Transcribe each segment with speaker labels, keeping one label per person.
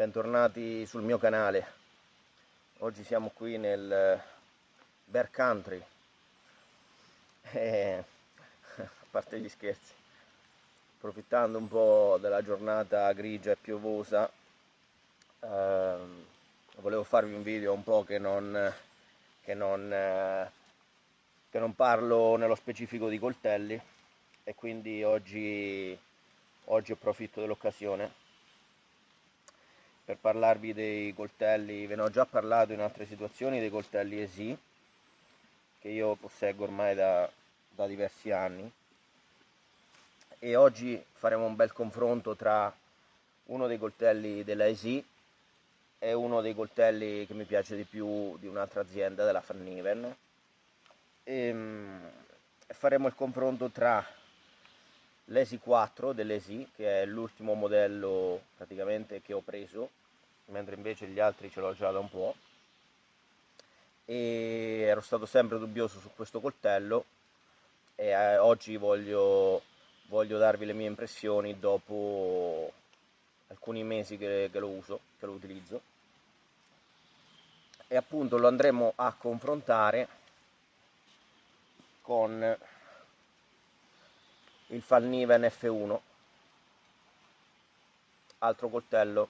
Speaker 1: Bentornati sul mio canale. Oggi siamo qui nel Bear Country e, a parte gli scherzi, approfittando un po' della giornata grigia e piovosa, volevo farvi un video un po' che non parlo nello specifico di coltelli, e quindi oggi approfitto dell'occasione per parlarvi dei coltelli. Ve ne ho già parlato in altre situazioni, dei coltelli ESI che io posseggo ormai da diversi anni, e oggi faremo un bel confronto tra uno dei coltelli della ESI e uno dei coltelli che mi piace di più di un'altra azienda, della Van Niven, e faremo il confronto tra l'ESI 4 dell'ESI, che è l'ultimo modello praticamente che ho preso, mentre invece gli altri ce l'ho già da un po', e ero stato sempre dubbioso su questo coltello, e oggi voglio darvi le mie impressioni dopo alcuni mesi che lo utilizzo, e appunto lo andremo a confrontare con il Van Niven F1, altro coltello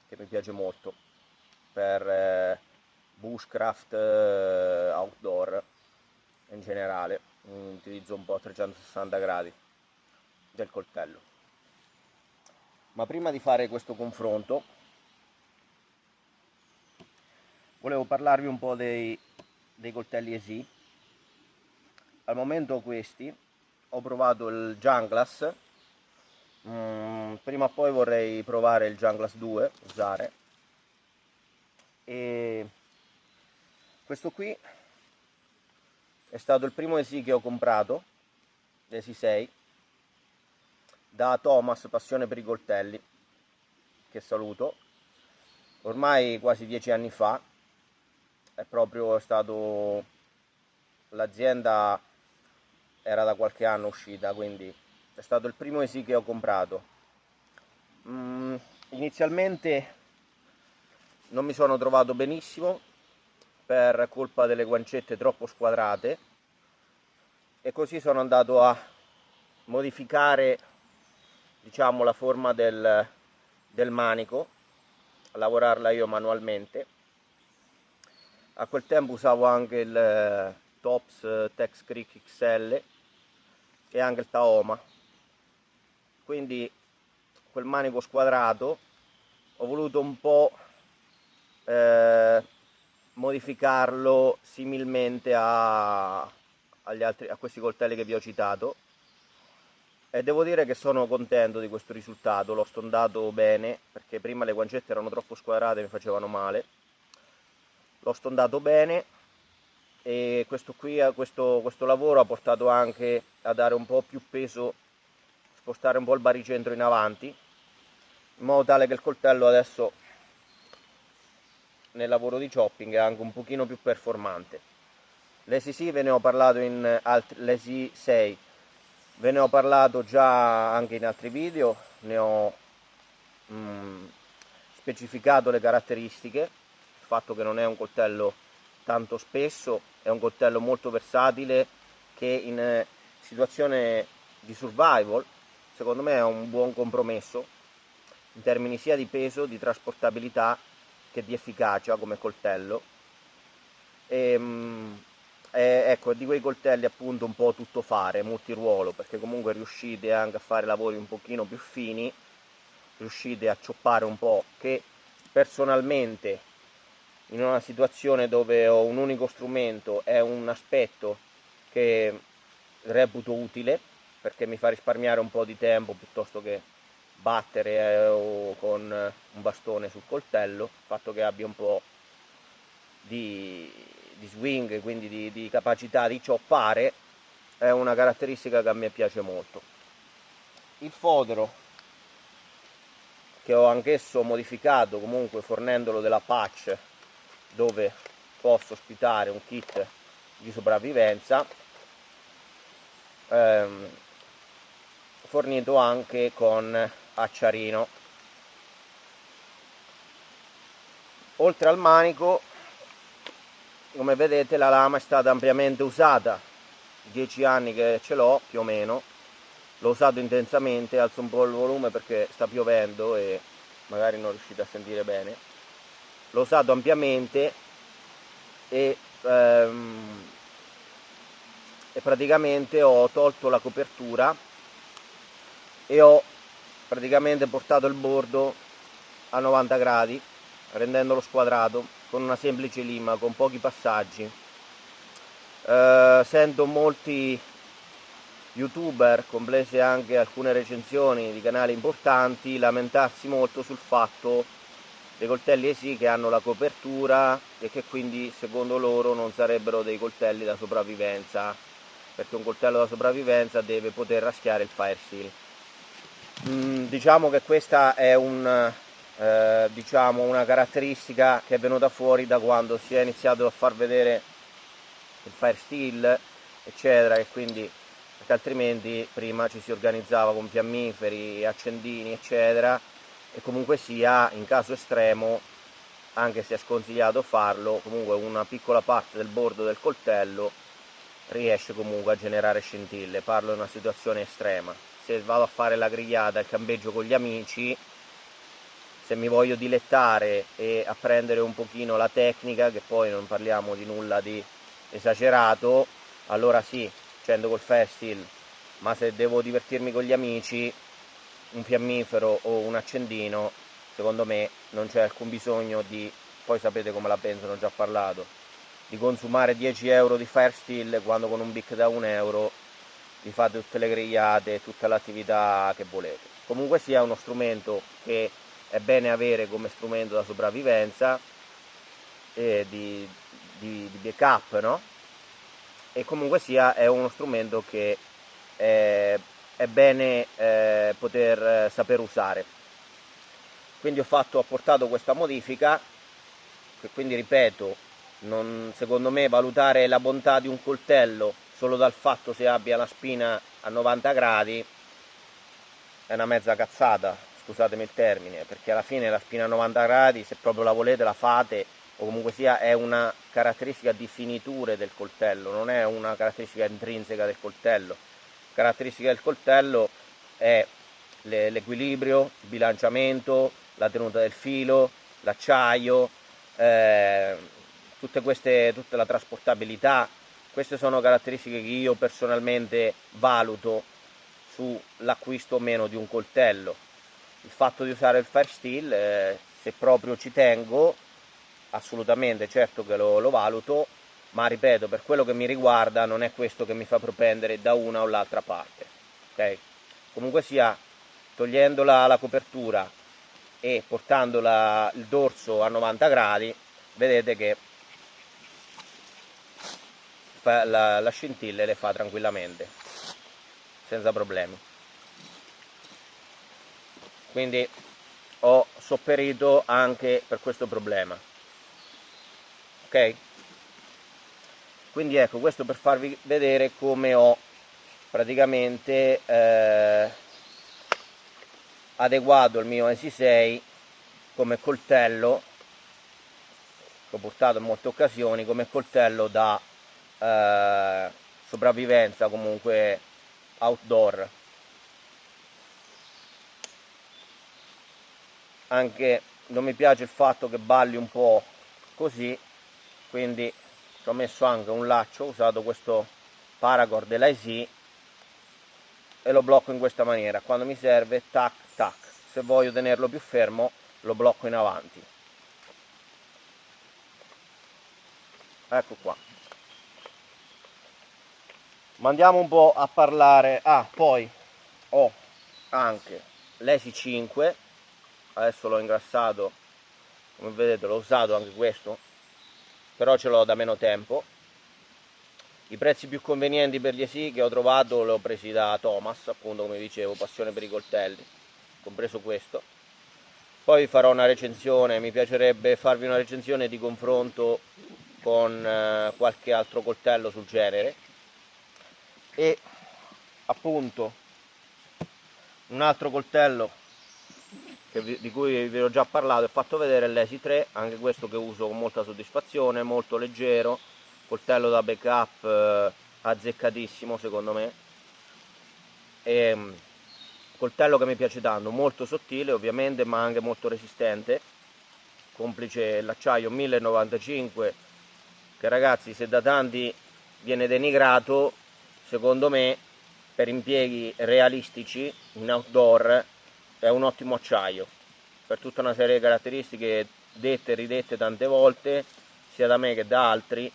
Speaker 1: che mi piace molto per bushcraft, outdoor in generale, un utilizzo un po' a 360 gradi del coltello. Ma prima di fare questo confronto volevo parlarvi un po' dei coltelli ESI. Al momento questi ho provato il Junglass, prima o poi vorrei provare il Junglass 2, usare, e questo qui è stato il primo ESI che ho comprato, l'ESI 6, da Thomas Passione per i coltelli, che saluto, ormai quasi 10 anni fa. È proprio stato, l'azienda era da qualche anno uscita, quindi è stato il primo ESI che ho comprato. Inizialmente non mi sono trovato benissimo per colpa delle guancette troppo squadrate, e così sono andato a modificare, diciamo, la forma del manico, a lavorarla io manualmente. A quel tempo usavo anche il Tops Tex Creek XL e anche il Tahoma, quindi quel manico squadrato ho voluto un po' modificarlo similmente a questi coltelli che vi ho citato, e devo dire che sono contento di questo risultato. L'ho stondato bene, perché prima le guancette erano troppo squadrate e mi facevano male. L'ho stondato bene, e questo lavoro ha portato anche a dare un po' più peso, spostare un po' il baricentro in avanti, in modo tale che il coltello adesso nel lavoro di chopping è anche un pochino più performante. L'ESI 6 ve ne ho parlato l'ESI 6 ve ne ho parlato già anche in altri video, ne ho specificato le caratteristiche, il fatto che non è un coltello tanto spesso, è un coltello molto versatile, che in situazione di survival secondo me è un buon compromesso in termini sia di peso, di trasportabilità che di efficacia come coltello. Ecco, di quei coltelli appunto un po' tuttofare, multiruolo, perché comunque riuscite anche a fare lavori un pochino più fini, riuscite a cioppare un po', che personalmente in una situazione dove ho un unico strumento è un aspetto che reputo utile, perché mi fa risparmiare un po' di tempo piuttosto che battere o con un bastone sul coltello. Il fatto che abbia un po' di swing, quindi di capacità di cioppare, è una caratteristica che a me piace molto. Il fodero, che ho anch'esso modificato, comunque fornendolo della patch dove posso ospitare un kit di sopravvivenza, fornito anche con acciarino. oltre al manico, come vedete, la lama è stata ampiamente usata, 10 anni che ce l'ho più o meno, l'ho usato intensamente. Alzo un po' il volume perché sta piovendo e magari non riuscite a sentire bene. L'ho usato ampiamente e praticamente ho tolto la copertura e ho praticamente portato il bordo a 90 gradi, rendendolo squadrato con una semplice lima, con pochi passaggi. Sento molti youtuber, comprese anche alcune recensioni di canali importanti, lamentarsi molto sul fatto dei coltelli ESI che hanno la copertura e che quindi secondo loro non sarebbero dei coltelli da sopravvivenza, perché un coltello da sopravvivenza deve poter raschiare il fire steel. Diciamo che questa è diciamo una caratteristica che è venuta fuori da quando si è iniziato a far vedere il fire steel eccetera, e quindi, perché altrimenti prima ci si organizzava con fiammiferi, accendini eccetera, e comunque sia, in caso estremo, anche se è sconsigliato farlo, comunque una piccola parte del bordo del coltello riesce comunque a generare scintille. Parlo in una situazione estrema. Se vado a fare la grigliata, il campeggio con gli amici, se mi voglio dilettare e apprendere un pochino la tecnica, che poi non parliamo di nulla di esagerato, allora sì, accendo col fire steel, ma se devo divertirmi con gli amici, un fiammifero o un accendino, secondo me non c'è alcun bisogno di, poi sapete come la penso, ne ho già parlato, di consumare 10 euro di fire steel quando con un bic da 1 euro vi fate tutte le grigliate, tutta l'attività che volete. Comunque sia uno strumento che è bene avere come strumento da sopravvivenza e di backup, no? E comunque sia è uno strumento che è bene poter saper usare. Quindi ho portato questa modifica, che quindi ripeto, secondo me valutare la bontà di un coltello solo dal fatto se abbia la spina a 90 gradi è una mezza cazzata, scusatemi il termine, perché alla fine la spina a 90 gradi, se proprio la volete, la fate, o comunque sia è una caratteristica di finiture del coltello, non è una caratteristica intrinseca del coltello. La caratteristica del coltello è l'equilibrio, il bilanciamento, la tenuta del filo, l'acciaio, tutta la trasportabilità. Queste sono caratteristiche che io personalmente valuto sull'acquisto o meno di un coltello. Il fatto di usare il fire steel, se proprio ci tengo, assolutamente, certo che lo valuto, ma ripeto, per quello che mi riguarda non è questo che mi fa propendere da una o l'altra parte. Okay? Comunque sia, togliendo la copertura e portando il dorso a 90 gradi, vedete che la scintille le fa tranquillamente, senza problemi. Quindi ho sopperito anche per questo problema. Ok? Quindi ecco, questo per farvi vedere come ho praticamente adeguato il mio ESI6 come coltello, che ho portato in molte occasioni, come coltello da sopravvivenza, comunque outdoor. Anche non mi piace il fatto che balli un po' così, quindi ci ho messo anche un laccio, ho usato questo paracord dell'AIC e lo blocco in questa maniera. Quando mi serve, tac tac. Se voglio tenerlo più fermo, lo blocco in avanti. Ecco qua. Ma andiamo un po' a parlare. Poi ho anche l'ESI 5, adesso l'ho ingrassato, come vedete l'ho usato anche questo, però ce l'ho da meno tempo. I prezzi più convenienti per gli ESI che ho trovato li ho presi da Thomas, appunto, come dicevo, passione per i coltelli, compreso questo. Poi vi farò una recensione, mi piacerebbe farvi una recensione di confronto con qualche altro coltello sul genere. E appunto un altro coltello di cui vi ho già parlato e fatto vedere, è l'Easy 3, anche questo che uso con molta soddisfazione, molto leggero, coltello da backup azzeccatissimo secondo me, e coltello che mi piace tanto, molto sottile ovviamente ma anche molto resistente, complice l'acciaio 1095 che, ragazzi, se da tanti viene denigrato, secondo me per impieghi realistici in outdoor è un ottimo acciaio, per tutta una serie di caratteristiche dette e ridette tante volte, sia da me che da altri,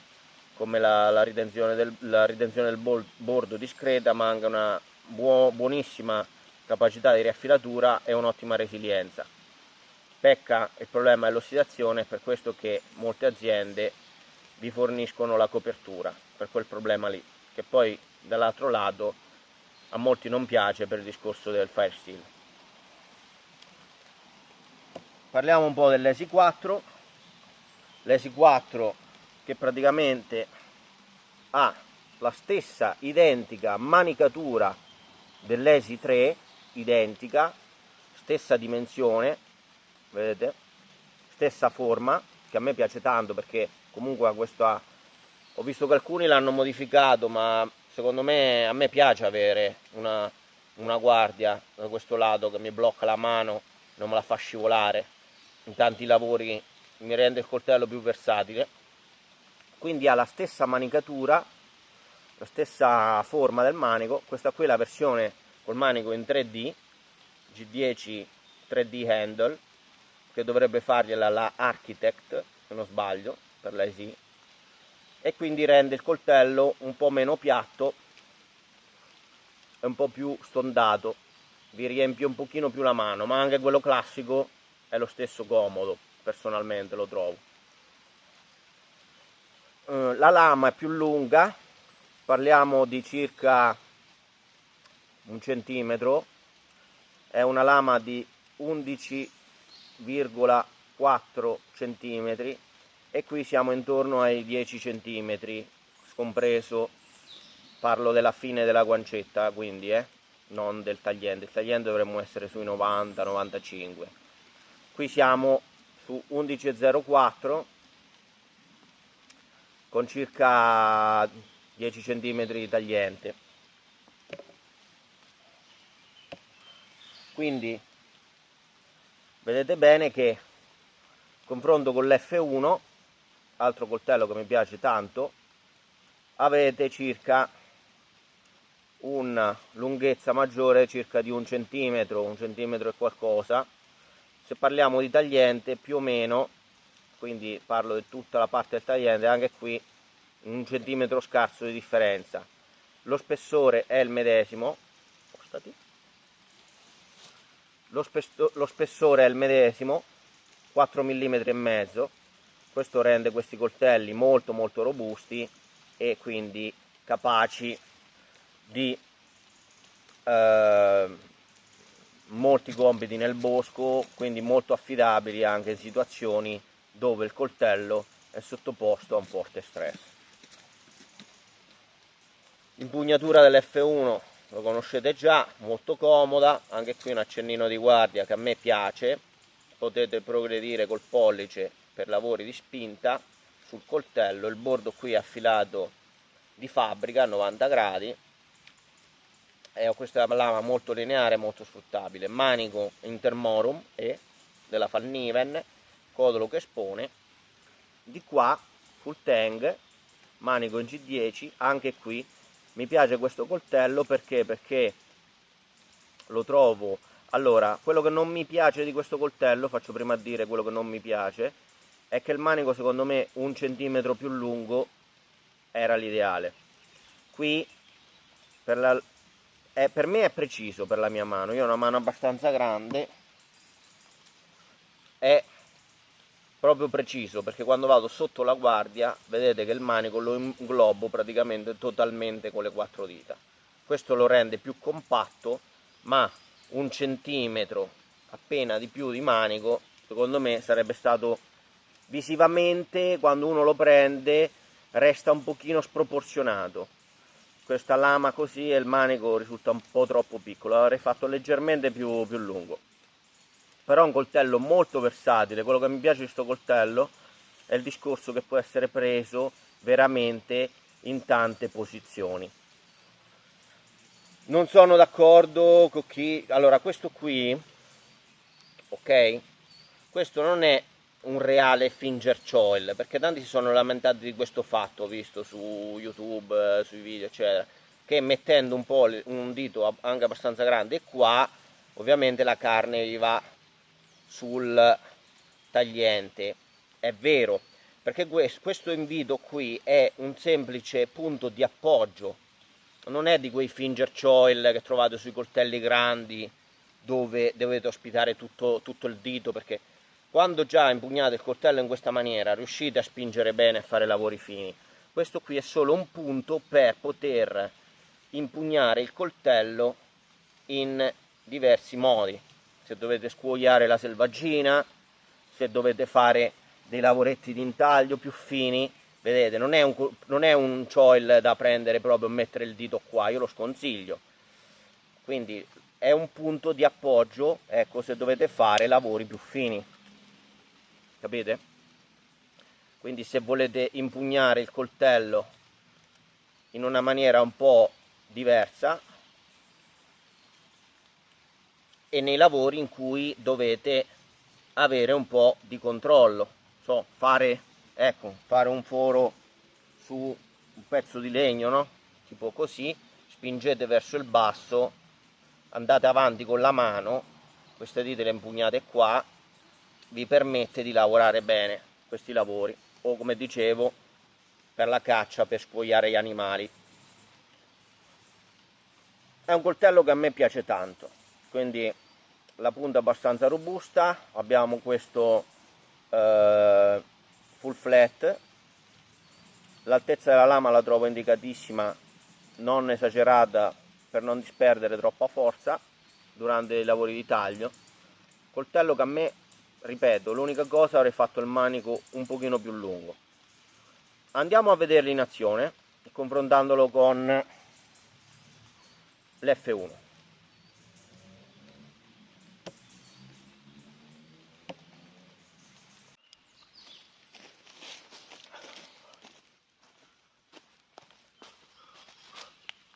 Speaker 1: come la ritenzione del bordo discreta, ma anche una buonissima capacità di riaffilatura e un'ottima resilienza. Pecca, il problema è l'ossidazione, è per questo che molte aziende vi forniscono la copertura per quel problema lì, che poi dall'altro lato a molti non piace per il discorso del fire steel. Parliamo un po' dell'Easy 4. L'Easy 4 che praticamente ha la stessa identica manicatura dell'Easy 3, identica, stessa dimensione, vedete, stessa forma, che a me piace tanto perché comunque questa, ho visto che alcuni l'hanno modificato, ma secondo me, a me piace avere una guardia da questo lato che mi blocca la mano, non me la fa scivolare in tanti lavori, mi rende il coltello più versatile. Quindi ha la stessa manicatura, la stessa forma del manico. Questa qui è la versione col manico in 3D, G10 3D handle, che dovrebbe fargliela la Architect, se non sbaglio, per l'Easy, e quindi rende il coltello un po' meno piatto e un po' più stondato, vi riempie un pochino più la mano, ma anche quello classico è lo stesso comodo, personalmente lo trovo. La lama è più lunga, parliamo di circa 1 centimetro, è una lama di 11,4 centimetri e qui siamo intorno ai 10 centimetri scompreso, parlo della fine della guancetta, quindi non del tagliente. Il tagliente dovremmo essere sui 90-95, qui siamo su 11,04 con circa 10 centimetri di tagliente. Quindi vedete bene che, confronto con l'F1, altro coltello che mi piace tanto, avete circa una lunghezza maggiore, circa di 1 centimetro, 1 centimetro e qualcosa. Se parliamo di tagliente, più o meno, quindi parlo di tutta la parte del tagliente, anche qui 1 centimetro scarso di differenza. Lo spessore è il medesimo, lo spessore è il medesimo, 4 mm e mezzo. Questo rende questi coltelli molto molto robusti e quindi capaci di molti compiti nel bosco, quindi molto affidabili anche in situazioni dove il coltello è sottoposto a un forte stress. L'impugnatura dell'F1 lo conoscete già, molto comoda, anche qui un accennino di guardia che a me piace, potete progredire col pollice per lavori di spinta sul coltello, il bordo qui è affilato di fabbrica a 90 gradi, e ho questa lama molto lineare, molto sfruttabile, manico Intermorum e della Falniven, codolo che espone, di qua full tang, manico in G10, anche qui mi piace questo coltello perché lo trovo. Allora, quello che non mi piace di questo coltello, faccio prima a dire quello che non mi piace, è che il manico secondo me 1 centimetro più lungo era l'ideale. Qui per me è preciso per la mia mano, io ho una mano abbastanza grande, è proprio preciso perché quando vado sotto la guardia vedete che il manico lo inglobo praticamente totalmente con le 4 dita. Questo lo rende più compatto, ma 1 centimetro appena di più di manico secondo me sarebbe stato visivamente, quando uno lo prende, resta un pochino sproporzionato. Questa lama così e il manico risulta un po' troppo piccolo, l'avrei fatto leggermente più lungo. però è un coltello molto versatile. Quello che mi piace di questo coltello è il discorso che può essere preso veramente in tante posizioni. Non sono d'accordo con chi... Allora, questo qui, ok? Questo non è un reale finger choil, perché tanti si sono lamentati di questo fatto, visto su YouTube, sui video, eccetera, che mettendo un po' un dito anche abbastanza grande qua, ovviamente la carne gli va sul tagliente. È vero, perché questo invito qui è un semplice punto di appoggio, non è di quei finger choil che trovate sui coltelli grandi dove dovete ospitare tutto il dito, perché quando già impugnate il coltello in questa maniera riuscite a spingere bene e fare lavori fini. Questo qui è solo un punto per poter impugnare il coltello in diversi modi. Se dovete scuoiare la selvaggina, se dovete fare dei lavoretti di intaglio più fini, vedete, non è un choil da prendere proprio e mettere il dito qua, io lo sconsiglio. Quindi è un punto di appoggio, ecco, se dovete fare lavori più fini, capite? Quindi se volete impugnare il coltello in una maniera un po' diversa e nei lavori in cui dovete avere un po' di controllo, so, fare un foro su un pezzo di legno, no? Tipo così, spingete verso il basso, andate avanti con la mano, queste dita le impugnate qua, vi permette di lavorare bene questi lavori, o come dicevo per la caccia, per scuoiare gli animali. È un coltello che a me piace tanto, quindi la punta è abbastanza robusta, abbiamo questo full flat, l'altezza della lama la trovo indicatissima, non esagerata per non disperdere troppa forza durante i lavori di taglio. Coltello che a me, ripeto, l'unica cosa, avrei fatto il manico un pochino più lungo. Andiamo a vederlo in azione, confrontandolo con l'F1.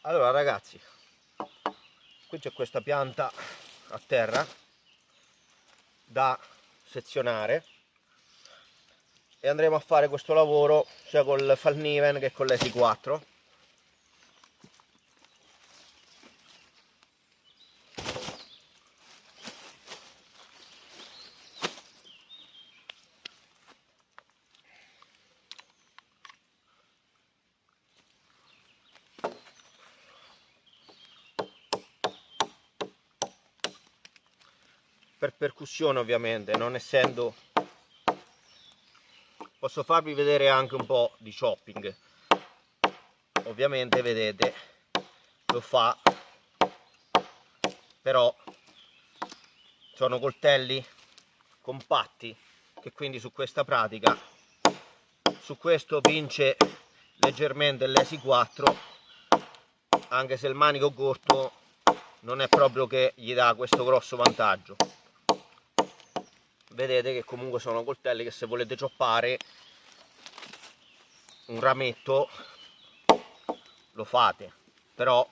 Speaker 1: Allora ragazzi, qui c'è questa pianta a terra da sezionare e andremo a fare questo lavoro sia col Falniven che con l'Esi4. Per percussione ovviamente, non essendo, posso farvi vedere anche un po' di chopping, ovviamente vedete lo fa, però sono coltelli compatti che quindi su questa pratica, su questo vince leggermente l'Esi4, anche se il manico corto non è proprio che gli dà questo grosso vantaggio. Vedete che comunque sono coltelli che se volete cioppare un rametto lo fate, però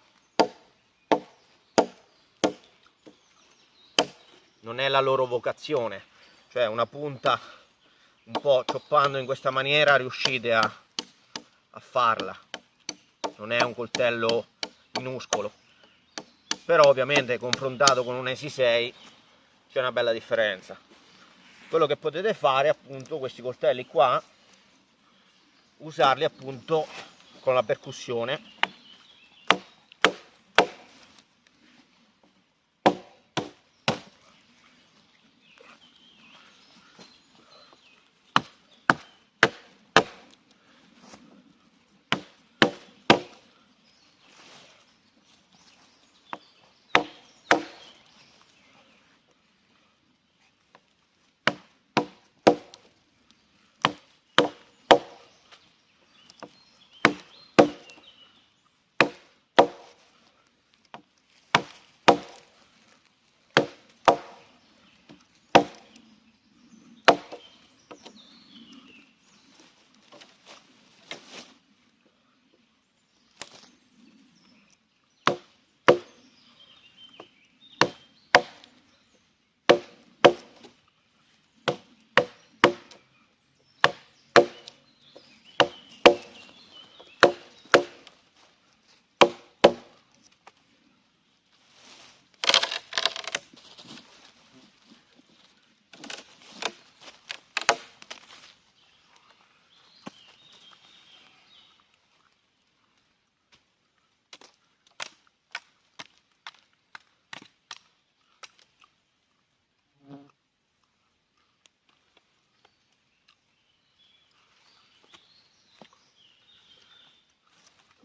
Speaker 1: non è la loro vocazione, cioè una punta un po' cioppando in questa maniera riuscite a farla, non è un coltello minuscolo, però ovviamente confrontato con un Esi 6 c'è una bella differenza. Quello che potete fare appunto, questi coltelli qua, usarli appunto con la percussione,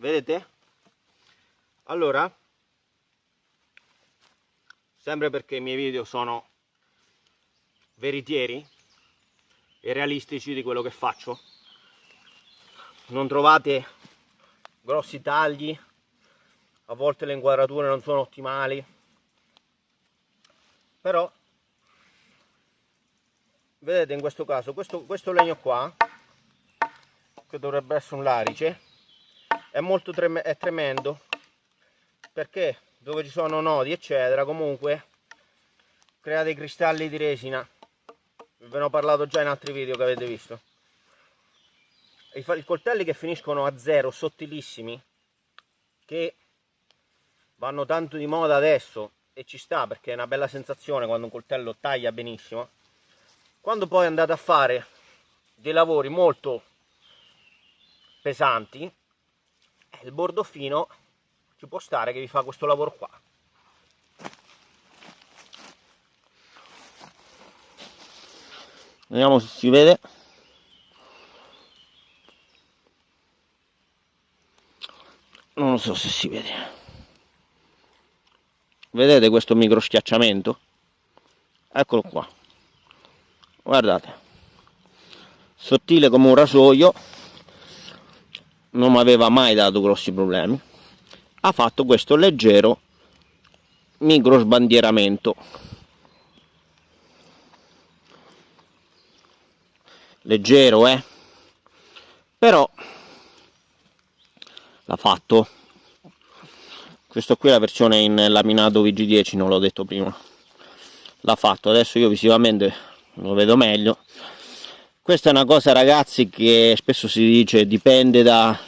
Speaker 1: vedete? Allora, sempre perché i miei video sono veritieri e realistici di quello che faccio, non trovate grossi tagli, a volte le inquadrature non sono ottimali, però vedete in questo caso questo legno qua, che dovrebbe essere un larice, è tremendo, perché dove ci sono nodi eccetera comunque crea dei cristalli di resina. Ve ne ho parlato già in altri video che avete visto. I coltelli che finiscono a zero, sottilissimi, che vanno tanto di moda adesso, e ci sta perché è una bella sensazione quando un coltello taglia benissimo, quando poi andate a fare dei lavori molto pesanti, il bordo fino ci può stare che vi fa questo lavoro qua. Vediamo se si vede. Non lo so se si vede. Vedete questo micro schiacciamento? Eccolo qua. Guardate. Sottile come un rasoio. Non mi aveva mai dato grossi problemi. Ha fatto questo leggero micro sbandieramento. Leggero, però l'ha fatto. Questo qui è la versione in laminato VG10, non l'ho detto prima. L'ha fatto, adesso io visivamente lo vedo meglio. Questa è una cosa, ragazzi, che spesso si dice dipende da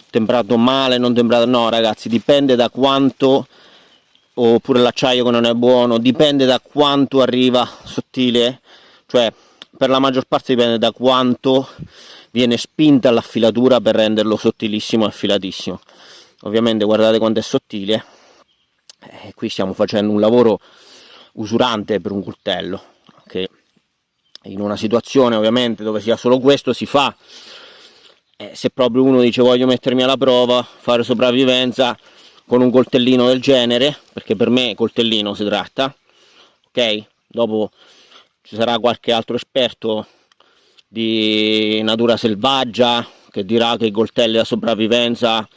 Speaker 1: temprato male, non temprato. No, ragazzi, dipende da quanto, oppure l'acciaio che non è buono, dipende da quanto arriva sottile, cioè per la maggior parte dipende da quanto viene spinta l'affilatura per renderlo sottilissimo e affilatissimo. Ovviamente guardate quanto è sottile, qui stiamo facendo un lavoro usurante per un coltello, che in una situazione ovviamente dove sia solo questo si fa. Se proprio uno dice voglio mettermi alla prova, fare sopravvivenza con un coltellino del genere, perché per me coltellino si tratta, ok? Dopo ci sarà qualche altro esperto di natura selvaggia che dirà che i coltelli da sopravvivenza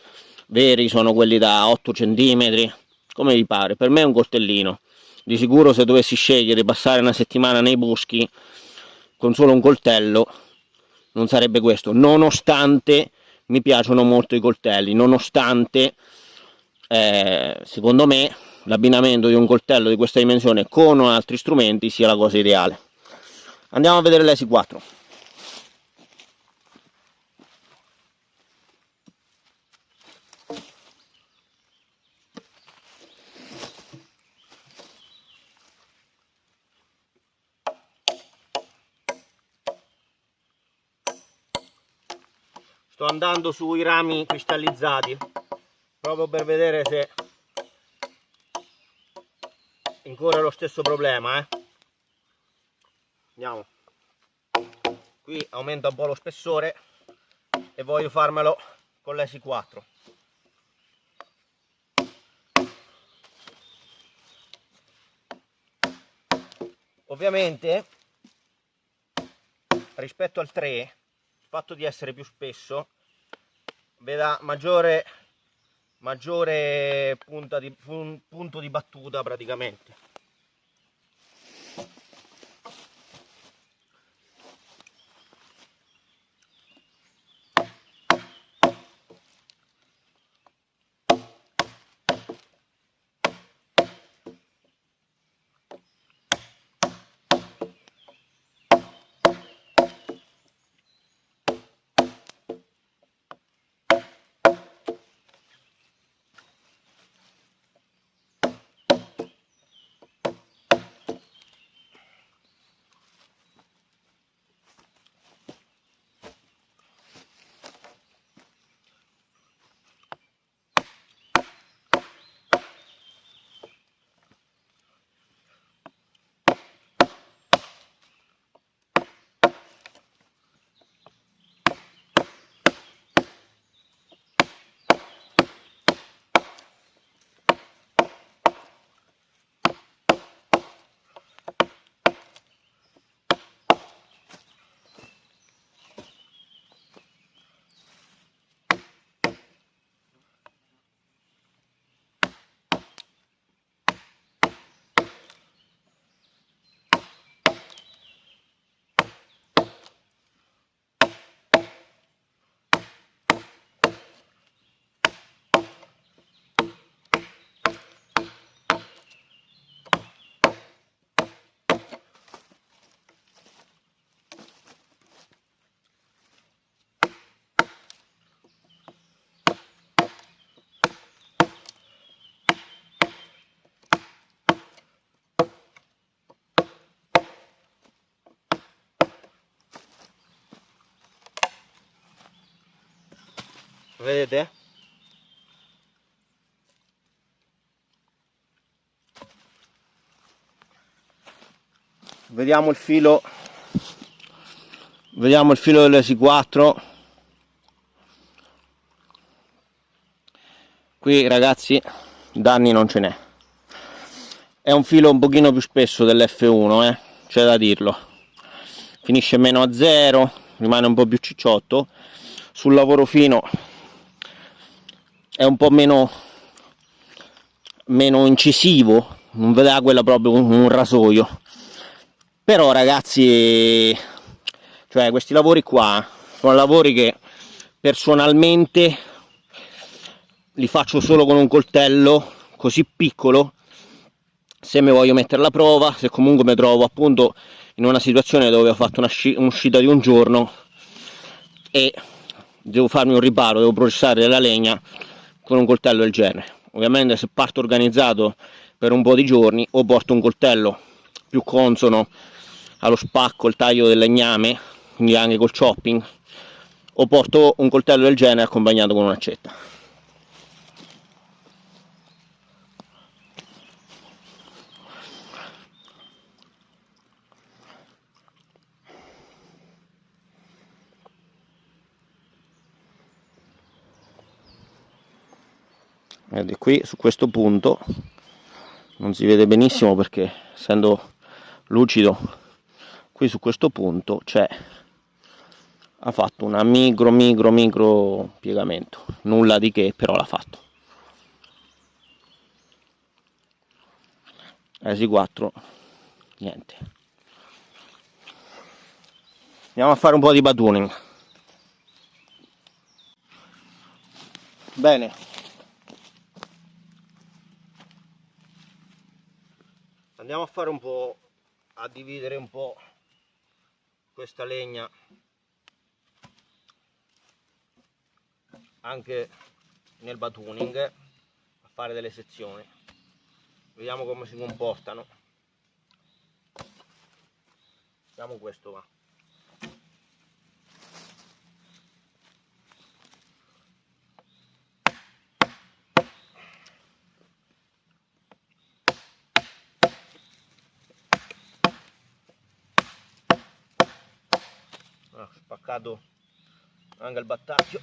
Speaker 1: veri sono quelli da 8 cm, come vi pare. Per me è un coltellino. Di sicuro se dovessi scegliere di passare una settimana nei boschi con solo un coltello non sarebbe questo, nonostante mi piacciono molto i coltelli, nonostante secondo me l'abbinamento di un coltello di questa dimensione con altri strumenti sia la cosa ideale. Andiamo a vedere l'ESI 4. Sto andando sui rami cristallizzati proprio per vedere se incorre lo stesso problema. Andiamo. Qui aumenta un po' lo spessore e voglio farmelo con l'ESI 4. Ovviamente rispetto al 3, il fatto di essere più spesso vi dà maggiore punto di battuta praticamente. vedete? Vediamo il filo dell'S4. Qui ragazzi danni non ce n'è. È un filo un pochino più spesso dell'F1, c'è da dirlo. Finisce meno a 0, rimane un po' più cicciotto. Sul lavoro fino è un po' meno incisivo, non vedeva quella proprio un rasoio. Però ragazzi, cioè questi lavori qua sono lavori che personalmente li faccio solo con un coltello così piccolo, se mi voglio mettere alla prova, se comunque mi trovo appunto in una situazione dove ho fatto un'uscita di un giorno e devo farmi un riparo, devo processare della legna con un coltello del genere. Ovviamente se parto organizzato per un po' di giorni o porto un coltello più consono allo spacco, il taglio del legname, quindi anche col chopping, o porto un coltello del genere accompagnato con un'accetta. Vedi, qui su questo punto non si vede benissimo perché essendo lucido, qui su questo punto ha fatto una micro piegamento, nulla di che, però l'ha fatto. S4 niente. Andiamo a fare un po' di batuning. Bene, andiamo a fare un po', a dividere un po' questa legna anche nel batuning, a fare delle sezioni. Vediamo come si comportano. Vediamo questo va. Spaccato anche il battacchio.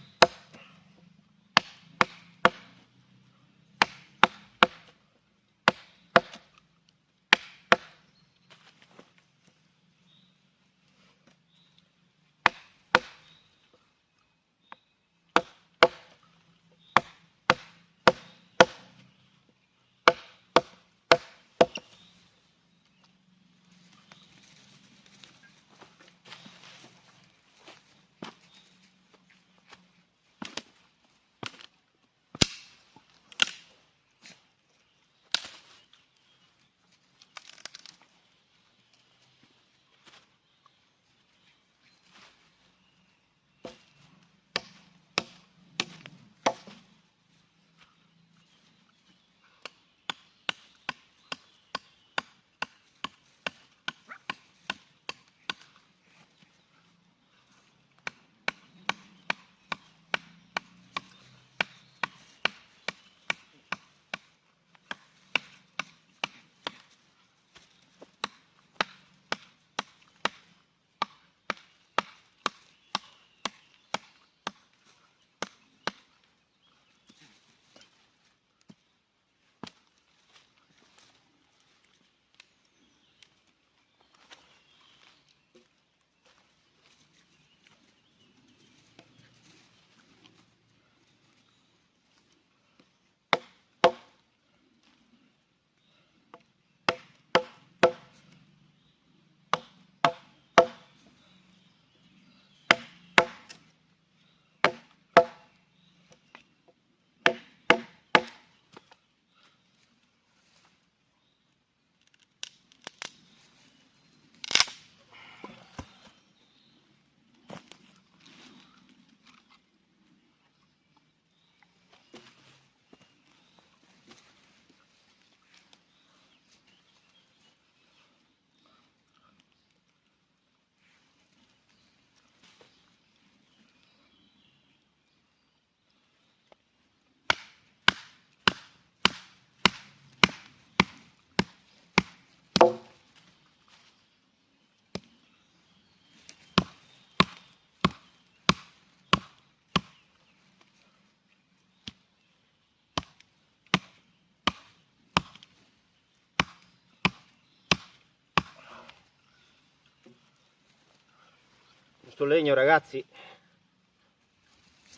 Speaker 1: Questo legno, ragazzi,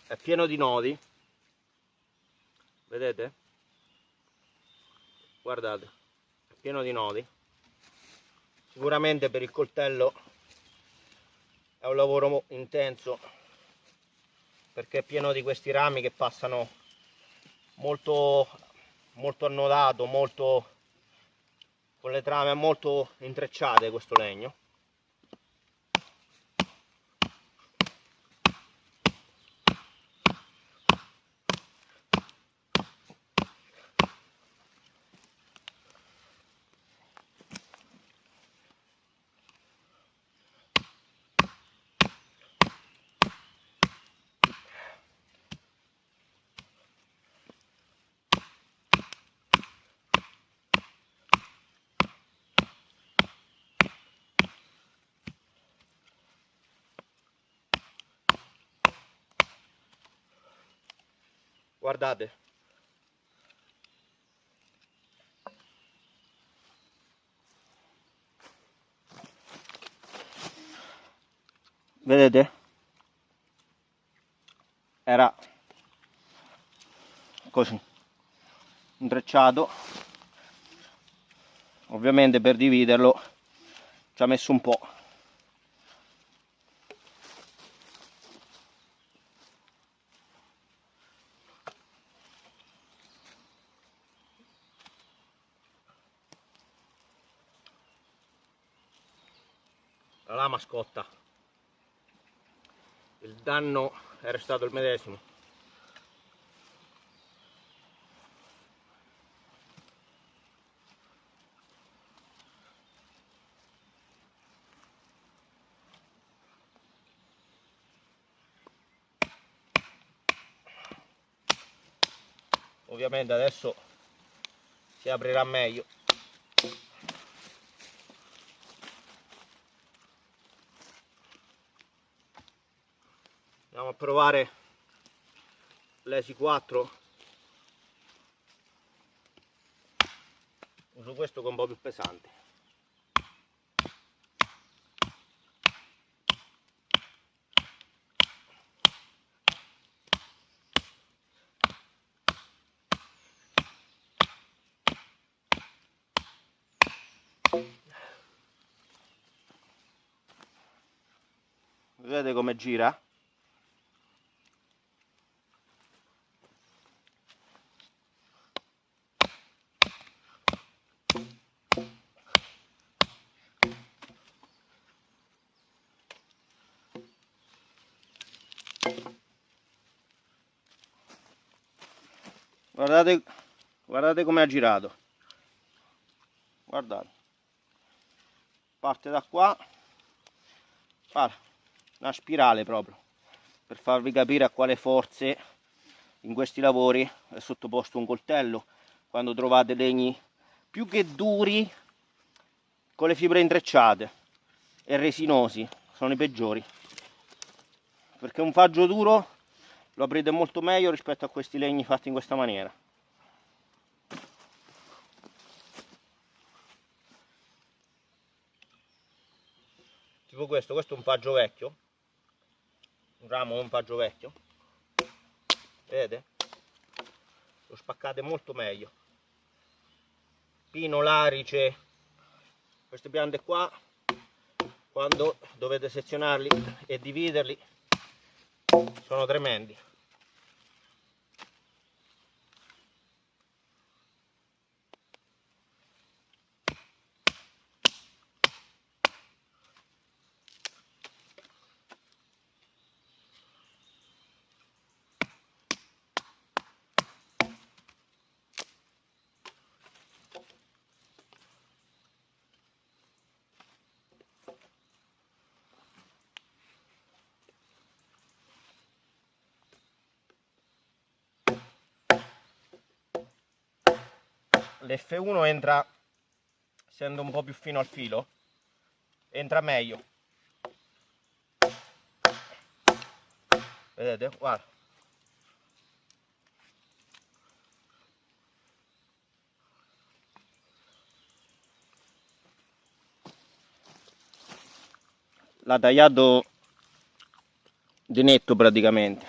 Speaker 1: è pieno di nodi, vedete? Guardate, è pieno di nodi. Sicuramente per il coltello è un lavoro intenso, perché è pieno di questi rami che passano molto annodato, molto con le trame molto intrecciate questo legno. Guardate, vedete? Era così intrecciato. Ovviamente per dividerlo ci ha messo un po'. La lama scotta, il danno era stato il medesimo. Ovviamente adesso si aprirà meglio. Andiamo a provare l'ESI 4. Uso questo che è un po' più pesante. Vedete come gira? Guardate come ha girato. Guardate. Parte da qua. Guarda, una spirale proprio. Per farvi capire a quale forze in questi lavori è sottoposto un coltello. Quando trovate legni più che duri, con le fibre intrecciate e resinosi, sono i peggiori. Perché un faggio duro lo aprite molto meglio rispetto a questi legni fatti in questa maniera. Tipo questo è un faggio vecchio, un ramo, un faggio vecchio, vedete? Lo spaccate molto meglio. Pino, larice, queste piante qua, quando dovete sezionarli e dividerli, sono tremendi. L'F1 entra, essendo un po' più fino al filo, entra meglio. Vedete? Guarda. L'ha tagliato di netto praticamente.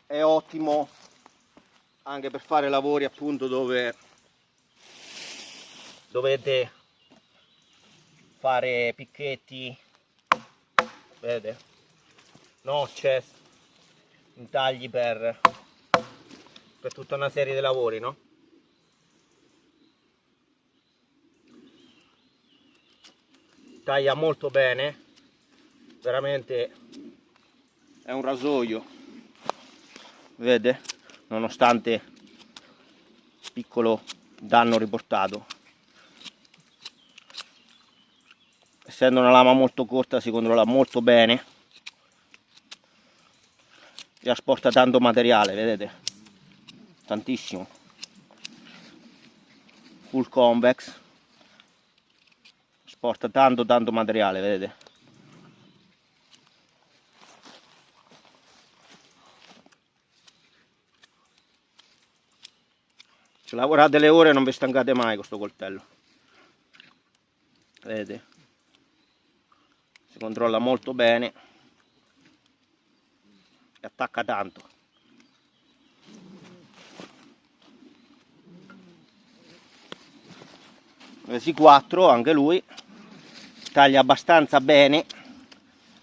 Speaker 1: È ottimo anche per fare lavori appunto dove dovete fare picchetti, vedete, notches, intagli per tutta una serie di lavori, no? Taglia molto bene, veramente è un rasoio, vedete, nonostante piccolo danno riportato. Essendo una lama molto corta si controlla molto bene e asporta tanto materiale, vedete, tantissimo. Full convex, asporta tanto materiale, vedete. Se lavorate le ore non vi stancate mai con questo coltello, vedete, si controlla molto bene e attacca tanto. S4 anche lui taglia abbastanza bene,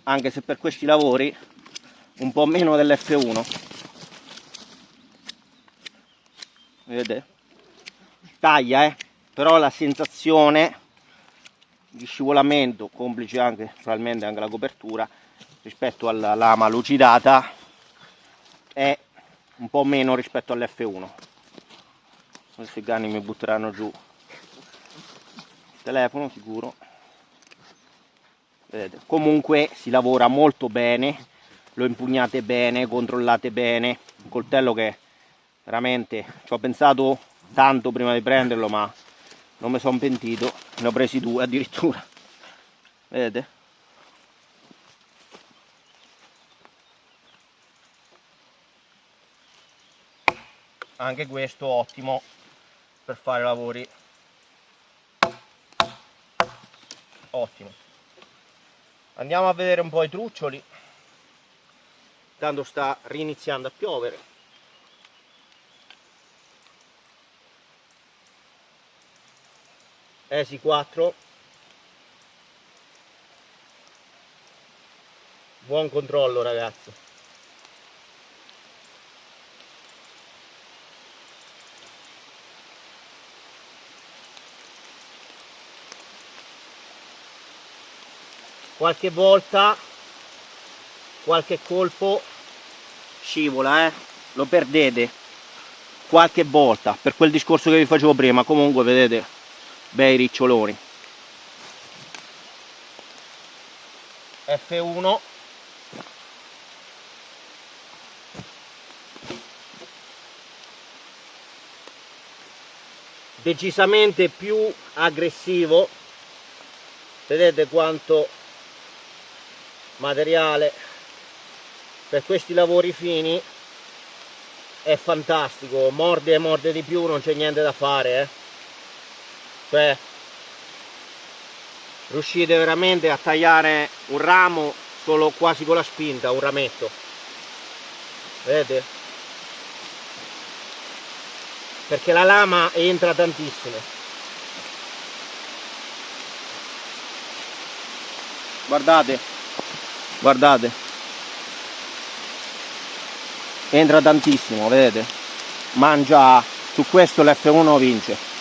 Speaker 1: anche se per questi lavori un po' meno dell'F1, vedete, taglia, però la sensazione di scivolamento, complice anche probabilmente anche la copertura rispetto alla lama lucidata, è un po' meno rispetto all'F1. Questi cani mi butteranno giù il telefono sicuro. Vedete, comunque si lavora molto bene, lo impugnate bene, controllate bene, un coltello che veramente ci ho pensato tanto prima di prenderlo, ma non mi sono pentito, ne ho presi 2 addirittura, vedete? Anche questo ottimo per fare lavori, ottimo. Andiamo a vedere un po' i truccioli, tanto sta riniziando a piovere. S4, buon controllo ragazzi. Qualche volta qualche colpo scivola, lo perdete qualche volta per quel discorso che vi facevo prima. Comunque vedete, bei riccioloni. F1, decisamente più aggressivo, vedete quanto materiale per questi lavori fini, è fantastico, morde di più, non c'è niente da fare, cioè riuscite veramente a tagliare un ramo solo quasi con la spinta, un rametto, vedete, perché la lama entra tantissimo. Guardate, guardate, entra tantissimo, vedete, mangia, su questo l'F1 vince.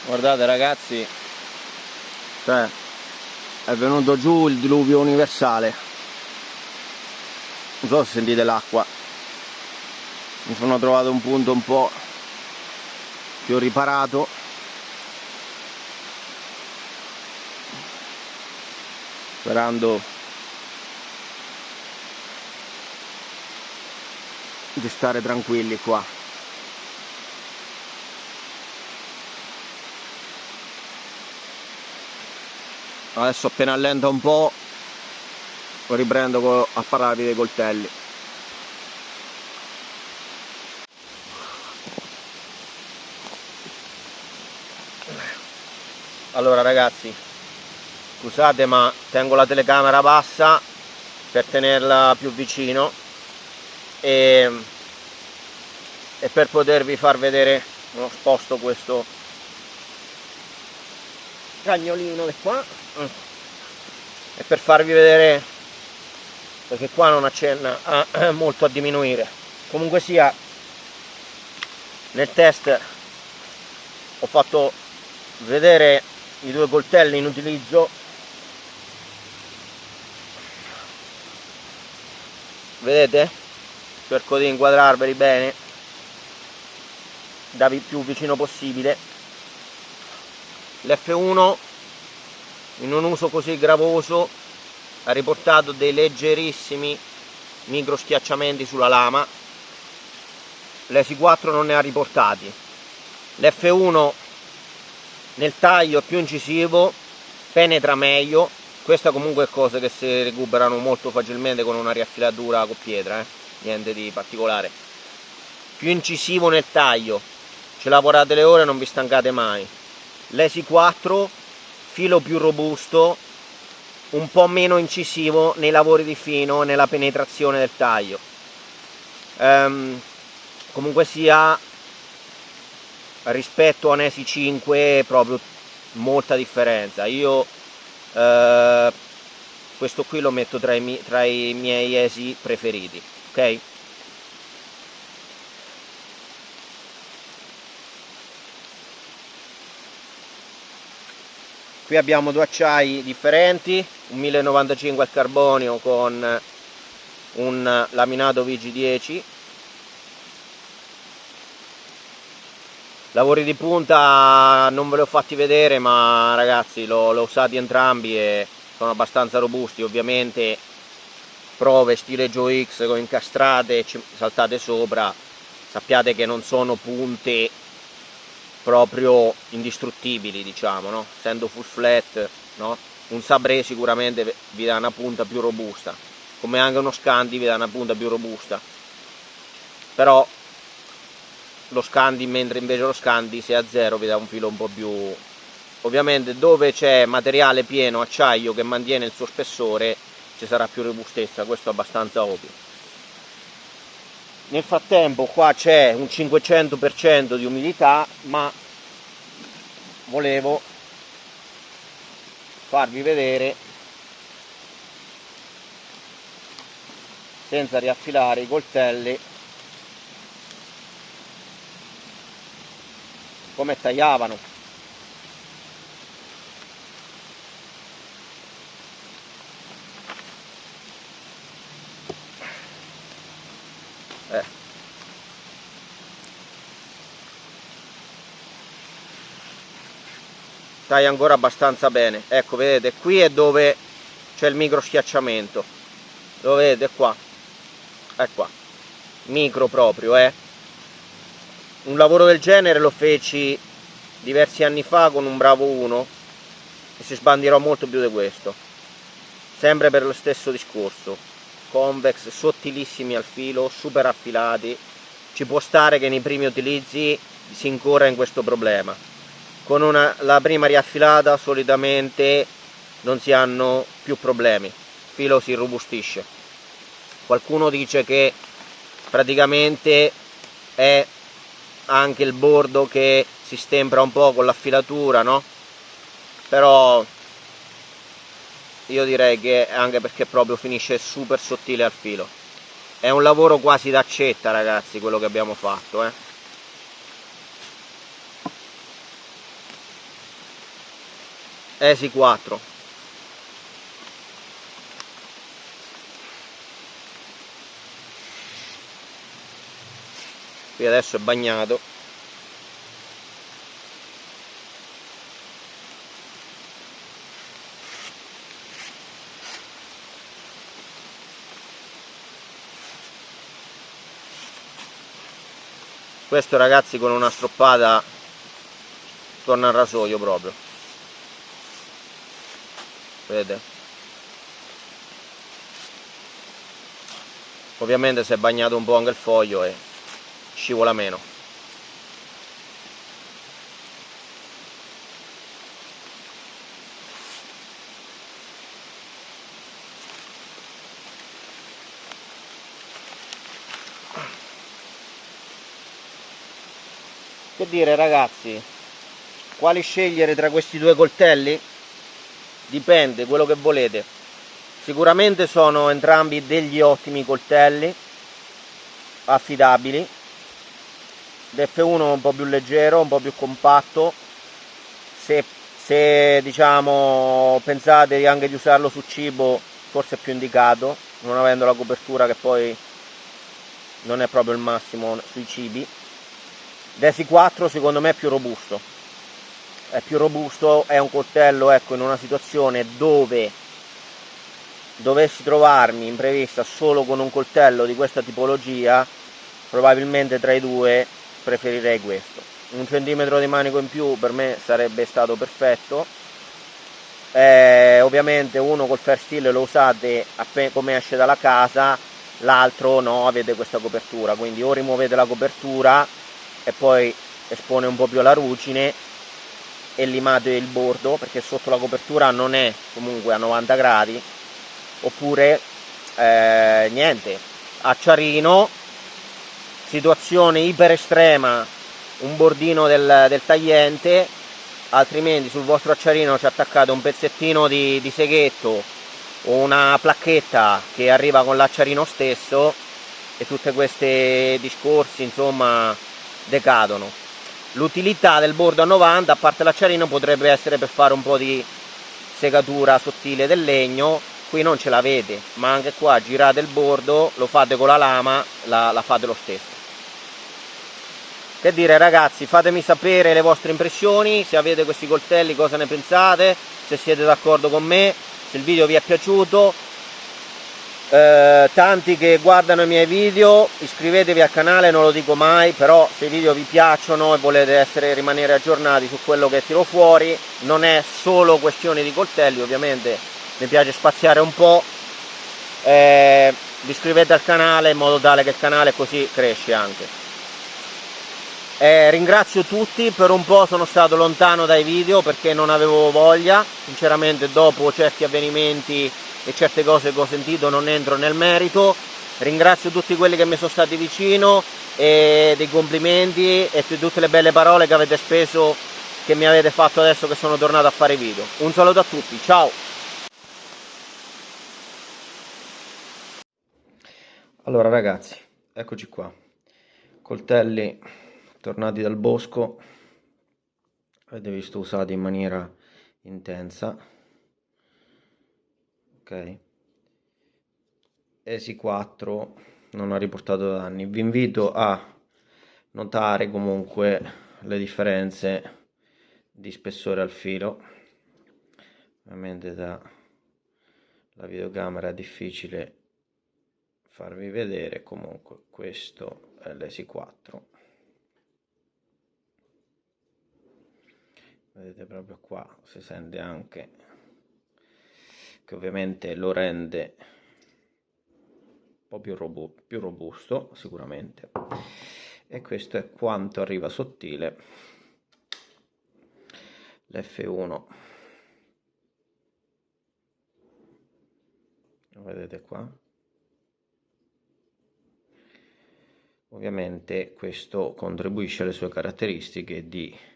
Speaker 1: Guardate ragazzi, cioè è venuto giù il diluvio universale, non so se sentite l'acqua, mi sono trovato un punto un po' più riparato, sperando di stare tranquilli qua. Adesso appena allenta un po' riprendo a parlarvi dei coltelli. Allora ragazzi, Scusate, ma tengo la telecamera bassa per tenerla più vicino e per potervi far vedere. Non sposto questo cagnolino di qua e per farvi vedere, perché qua non accenna molto a diminuire. Comunque sia, nel test ho fatto vedere i due coltelli in utilizzo. Vedete? Cerco di inquadrarveli bene da più vicino possibile. L'F1 in un uso così gravoso ha riportato dei leggerissimi micro schiacciamenti sulla lama. L'S4 non ne ha riportati. L'F1 nel taglio è più incisivo, penetra meglio. Questa comunque è cose che si recuperano molto facilmente con una riaffilatura con pietra, niente di particolare. Più incisivo nel taglio, ci lavorate le ore e non vi stancate mai. L'S4 filo più robusto, un po' meno incisivo nei lavori di fino e nella penetrazione del taglio. Comunque sia, rispetto a un S5 proprio molta differenza. Io questo qui lo metto tra i miei esi preferiti, ok? Qui abbiamo due acciai differenti, un 1095 al carbonio con un laminato VG10. Lavori di punta non ve li ho fatti vedere, ma ragazzi l'ho usati entrambi e sono abbastanza robusti. Ovviamente prove stile Joe X con incastrate e saltate sopra, sappiate che non sono punte proprio indistruttibili, diciamo, no? Essendo full flat, no? Un Sabre sicuramente vi dà una punta più robusta, come anche uno Scandi vi dà una punta più robusta, però lo Scandi, mentre invece lo Scandi se a zero vi dà un filo un po' più. Ovviamente dove c'è materiale pieno, acciaio che mantiene il suo spessore, ci sarà più robustezza, questo è abbastanza ovvio. Nel frattempo qua c'è un 500% di umidità, ma volevo farvi vedere senza riaffilare i coltelli come tagliavano. Taglia ancora abbastanza bene. Ecco, vedete, qui è dove c'è il micro schiacciamento, lo vedete qua, è qua, micro proprio, Un lavoro del genere lo feci diversi anni fa con un Bravo 1 e si sbandirò molto più di questo, sempre per lo stesso discorso. Convex sottilissimi al filo, super affilati. Ci può stare che nei primi utilizzi si incorra in questo problema. Con la prima riaffilata solitamente non si hanno più problemi, il filo si irrobustisce. Qualcuno dice che praticamente è anche il bordo che si stempera un po' con l'affilatura, no? Però io direi che è anche perché proprio finisce super sottile al filo. È un lavoro quasi d'accetta, ragazzi, quello che abbiamo fatto, S4. Qui adesso è bagnato. Questo, ragazzi, con una stroppata torna al rasoio proprio. Vedete? Ovviamente si è bagnato un po' anche il foglio e scivola meno. Che dire ragazzi, quali scegliere tra questi due coltelli? Dipende, quello che volete. Sicuramente sono entrambi degli ottimi coltelli, affidabili. L'F1 è un po' più leggero, un po' più compatto. Se diciamo pensate anche di usarlo su cibo, forse è più indicato, non avendo la copertura che poi non è proprio il massimo sui cibi. Desi 4 secondo me è più robusto. È più robusto, è un coltello, ecco, in una situazione dove dovessi trovarmi imprevista solo con un coltello di questa tipologia, probabilmente tra i due preferirei questo. Un centimetro di manico in più per me sarebbe stato perfetto. Ovviamente uno col Fair Steel lo usate come esce dalla casa, l'altro no, avete questa copertura, quindi o rimuovete la copertura e poi espone un po' più alla ruggine e limate il bordo, perché sotto la copertura non è comunque a 90 gradi, oppure niente, acciarino, situazione iper estrema, un bordino del tagliente, altrimenti sul vostro acciarino ci attaccate un pezzettino di seghetto o una placchetta che arriva con l'acciarino stesso e tutti questi discorsi insomma decadono. L'utilità del bordo a 90, a parte l'acciarino, potrebbe essere per fare un po' di segatura sottile del legno. Qui non ce l'avete, ma anche qua girate il bordo, lo fate con la lama, la fate lo stesso. Che dire ragazzi, fatemi sapere le vostre impressioni, se avete questi coltelli cosa ne pensate, se siete d'accordo con me, se il video vi è piaciuto. Tanti che guardano i miei video, iscrivetevi al canale, non lo dico mai, però se i video vi piacciono e volete rimanere aggiornati su quello che tiro fuori, non è solo questione di coltelli, ovviamente mi piace spaziare un po'. Vi iscrivete al canale in modo tale che il canale così cresce anche. Ringrazio tutti, per un po' sono stato lontano dai video perché non avevo voglia, sinceramente dopo certi avvenimenti e certe cose che ho sentito non entro nel merito. Ringrazio tutti quelli che mi sono stati vicino e dei complimenti e di tutte le belle parole che avete speso, che mi avete fatto adesso che sono tornato a fare video. Un saluto a tutti, ciao! Allora ragazzi, eccoci qua, coltelli tornati dal bosco, avete visto usati in maniera intensa, ok? Esi 4 non ha riportato danni. Vi invito a notare comunque le differenze di spessore al filo. Ovviamente dalla videocamera è difficile farvi vedere, comunque questo è l'Esi 4. Vedete proprio qua, si sente anche che ovviamente lo rende un po' più robusto sicuramente. E questo è quanto arriva sottile l'F1, lo vedete qua. Ovviamente questo contribuisce alle sue caratteristiche di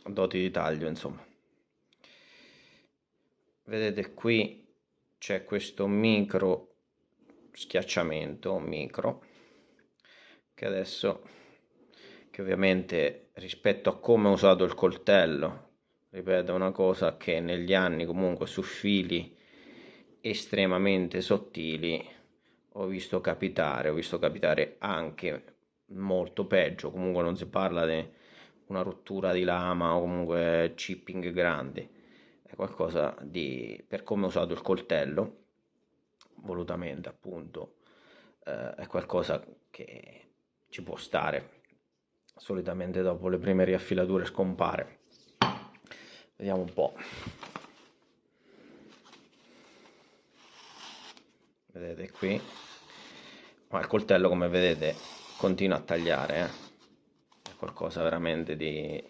Speaker 1: doti di taglio, insomma. Vedete qui c'è questo micro schiacciamento, che adesso, che ovviamente rispetto a come ho usato il coltello, ripeto, è una cosa che negli anni comunque su fili estremamente sottili ho visto capitare anche molto peggio. Comunque non si parla di una rottura di lama o comunque chipping grandi, è qualcosa di, per come ho usato il coltello volutamente appunto, è qualcosa che ci può stare. Solitamente dopo le prime riaffilature scompare. Vediamo un po'. Vedete qui, ma il coltello, come vedete, continua a tagliare, è qualcosa veramente di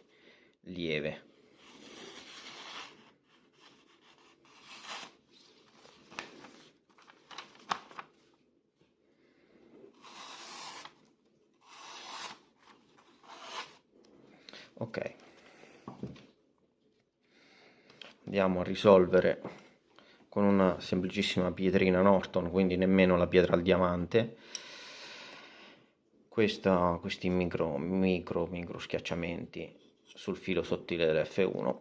Speaker 1: lieve. andiamo a risolvere con una semplicissima pietrina Norton, quindi nemmeno la pietra al diamante, questi micro schiacciamenti sul filo sottile dell'F1.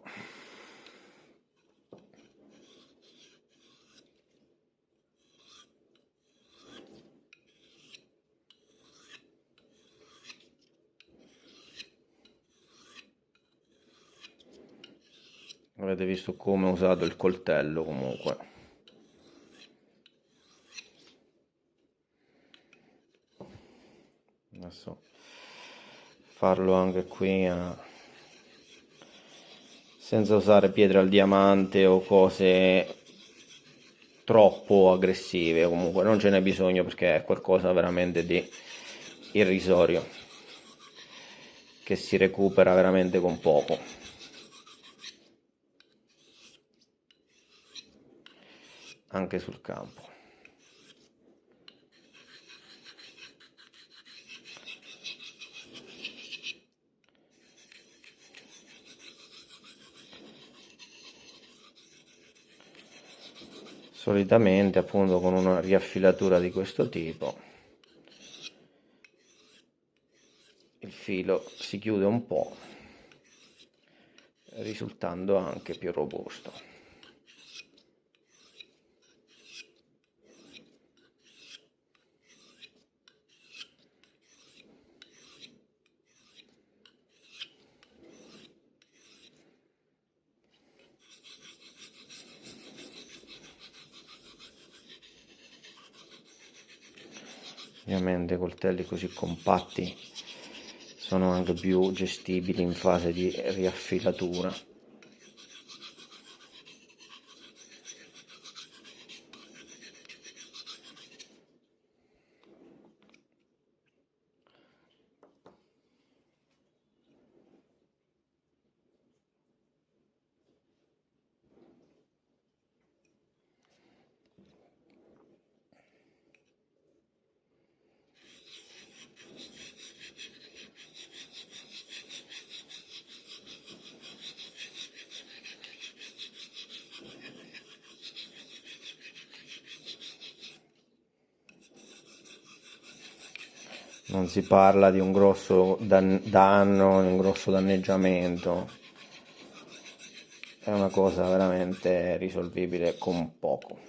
Speaker 1: Avete visto come ho usato il coltello comunque. Adesso farlo anche qui senza usare pietre al diamante o cose troppo aggressive, comunque non ce n'è bisogno perché è qualcosa veramente di irrisorio che si recupera veramente con poco. Anche sul campo. Solitamente appunto con una riaffilatura di questo tipo il filo si chiude un po', risultando anche più robusto. Ovviamente coltelli così compatti sono anche più gestibili in fase di riaffilatura. Non si parla di un grosso danno, di un grosso danneggiamento, è una cosa veramente risolvibile con poco.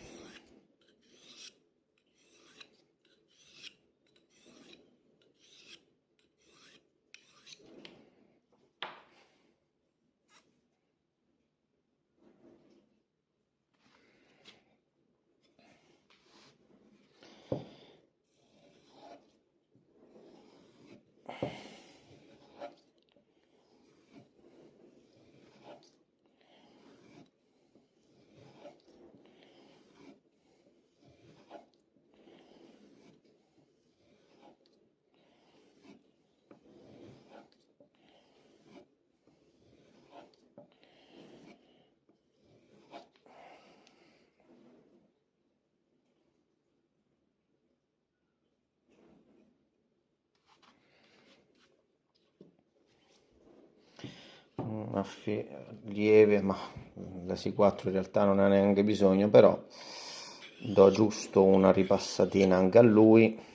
Speaker 1: Lieve, ma da C4 in realtà non ha neanche bisogno, però do giusto una ripassatina anche a lui.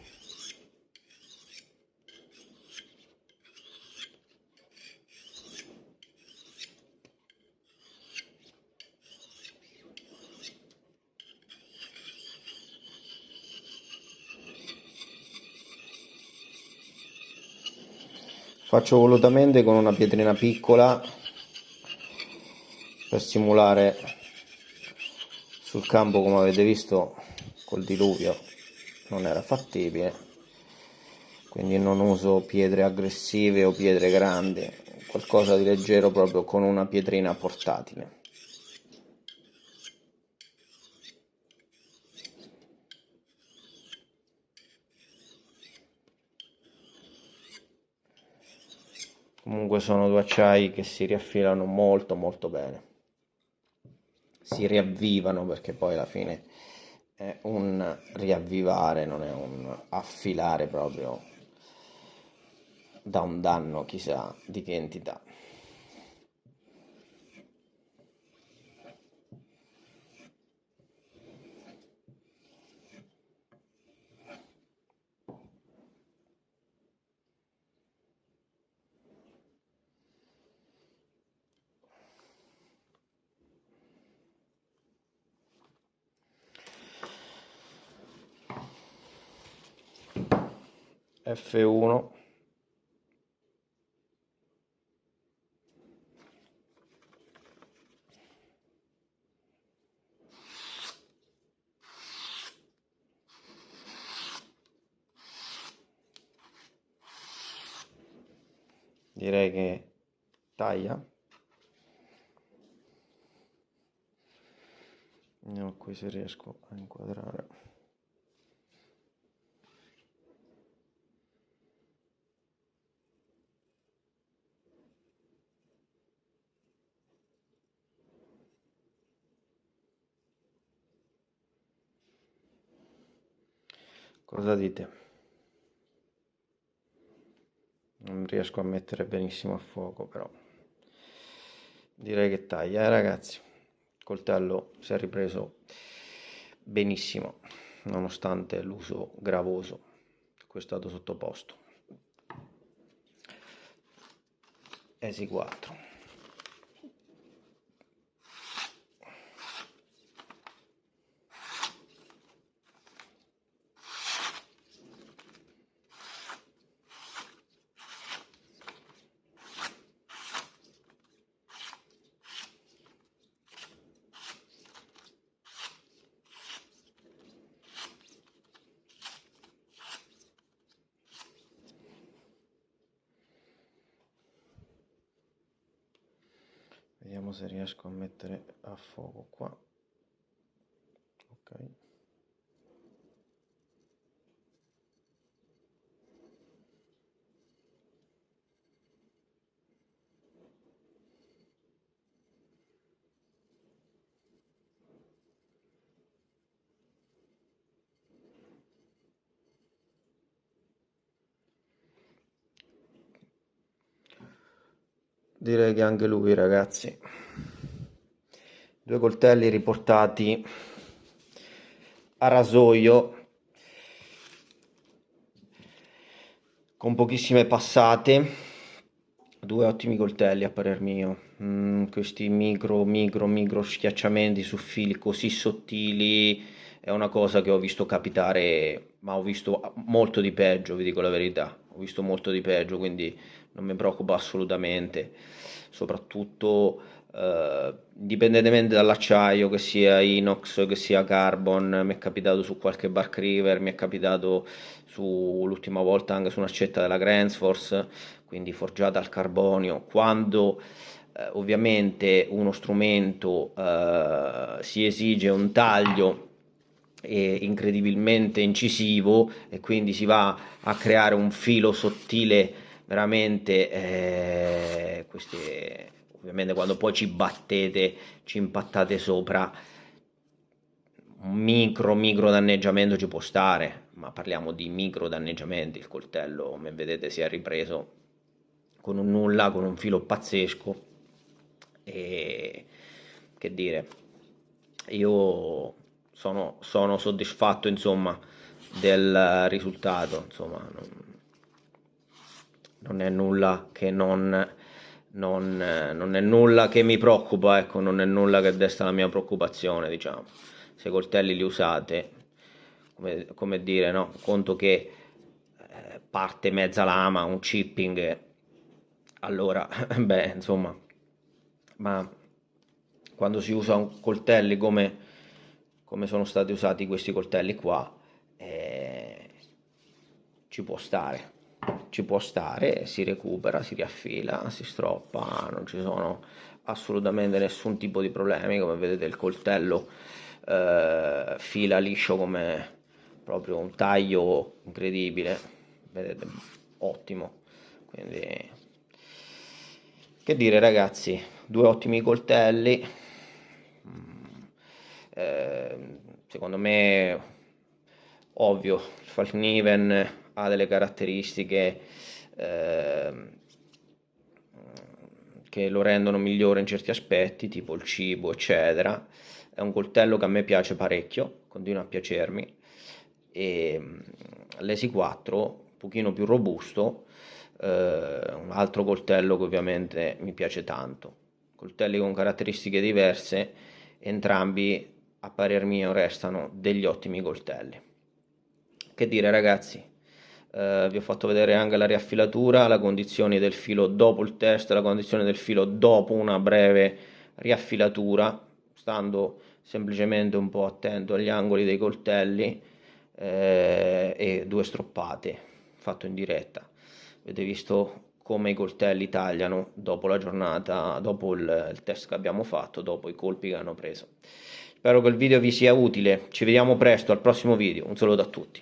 Speaker 1: Faccio volutamente con una pietrina piccola per simulare sul campo, come avete visto col diluvio non era fattibile, quindi non uso pietre aggressive o pietre grandi, qualcosa di leggero proprio con una pietrina portatile. Comunque sono due acciai che si riaffilano molto bene, si riavvivano, perché poi alla fine è un riavvivare, non è un affilare proprio da un danno chissà di che entità. F1, direi che taglia. Vediamo qui se riesco a inquadrare. Cosa dite? Non riesco a mettere benissimo a fuoco, però direi che taglia, ragazzi. Il coltello si è ripreso benissimo, nonostante l'uso gravoso a cui è stato sottoposto. Esi 4. Vediamo se riesco a mettere a fuoco qua. Ok. Direi che anche lui, ragazzi. 2 coltelli riportati a rasoio, con pochissime passate. 2 ottimi coltelli a parer mio. Questi micro schiacciamenti su fili così sottili è una cosa che ho visto capitare, ma ho visto molto di peggio, vi dico la verità. Ho visto molto di peggio, quindi non mi preoccupa assolutamente. Soprattutto indipendentemente dall'acciaio, che sia inox, che sia carbon, mi è capitato su qualche Bark River, mi è capitato l'ultima volta anche su un'accetta della Gränsfors, quindi forgiata al carbonio. Quando ovviamente uno strumento si esige un taglio incredibilmente incisivo e quindi si va a creare un filo sottile veramente, queste ovviamente quando poi ci battete, ci impattate sopra, un micro danneggiamento ci può stare, ma parliamo di micro danneggiamenti. Il coltello, come vedete, si è ripreso con un nulla, con un filo pazzesco. E che dire, io sono soddisfatto, insomma, del risultato. Insomma, non è nulla che non è nulla che mi preoccupa, ecco, non è nulla che desta la mia preoccupazione, diciamo. Se i coltelli li usate, come dire, no? Conto che parte mezza lama, un chipping, allora, beh, insomma, ma quando si usa un coltelli come sono stati usati questi coltelli qua, ci può stare. Ci può stare, si recupera, si riaffila, si stroppa, non ci sono assolutamente nessun tipo di problemi. Come vedete il coltello fila liscio come proprio un taglio incredibile, vedete, ottimo. Quindi che dire, ragazzi, 2 ottimi coltelli. Secondo me, ovvio, il Falkniven ha delle caratteristiche ehm, che lo rendono migliore in certi aspetti, tipo il cibo, eccetera. È un coltello che a me piace parecchio, continua a piacermi. E l'Esi 4, un pochino più robusto, un altro coltello che ovviamente mi piace tanto. Coltelli con caratteristiche diverse, entrambi a parer mio restano degli ottimi coltelli. Che dire, ragazzi, vi ho fatto vedere anche la riaffilatura, la condizione del filo dopo il test, la condizione del filo dopo una breve riaffilatura, stando semplicemente un po' attento agli angoli dei coltelli, e 2 stroppate fatto in diretta. Avete visto come i coltelli tagliano dopo la giornata, dopo il test che abbiamo fatto, dopo i colpi che hanno preso. Spero che il video vi sia utile, ci vediamo presto al prossimo video, un saluto a tutti.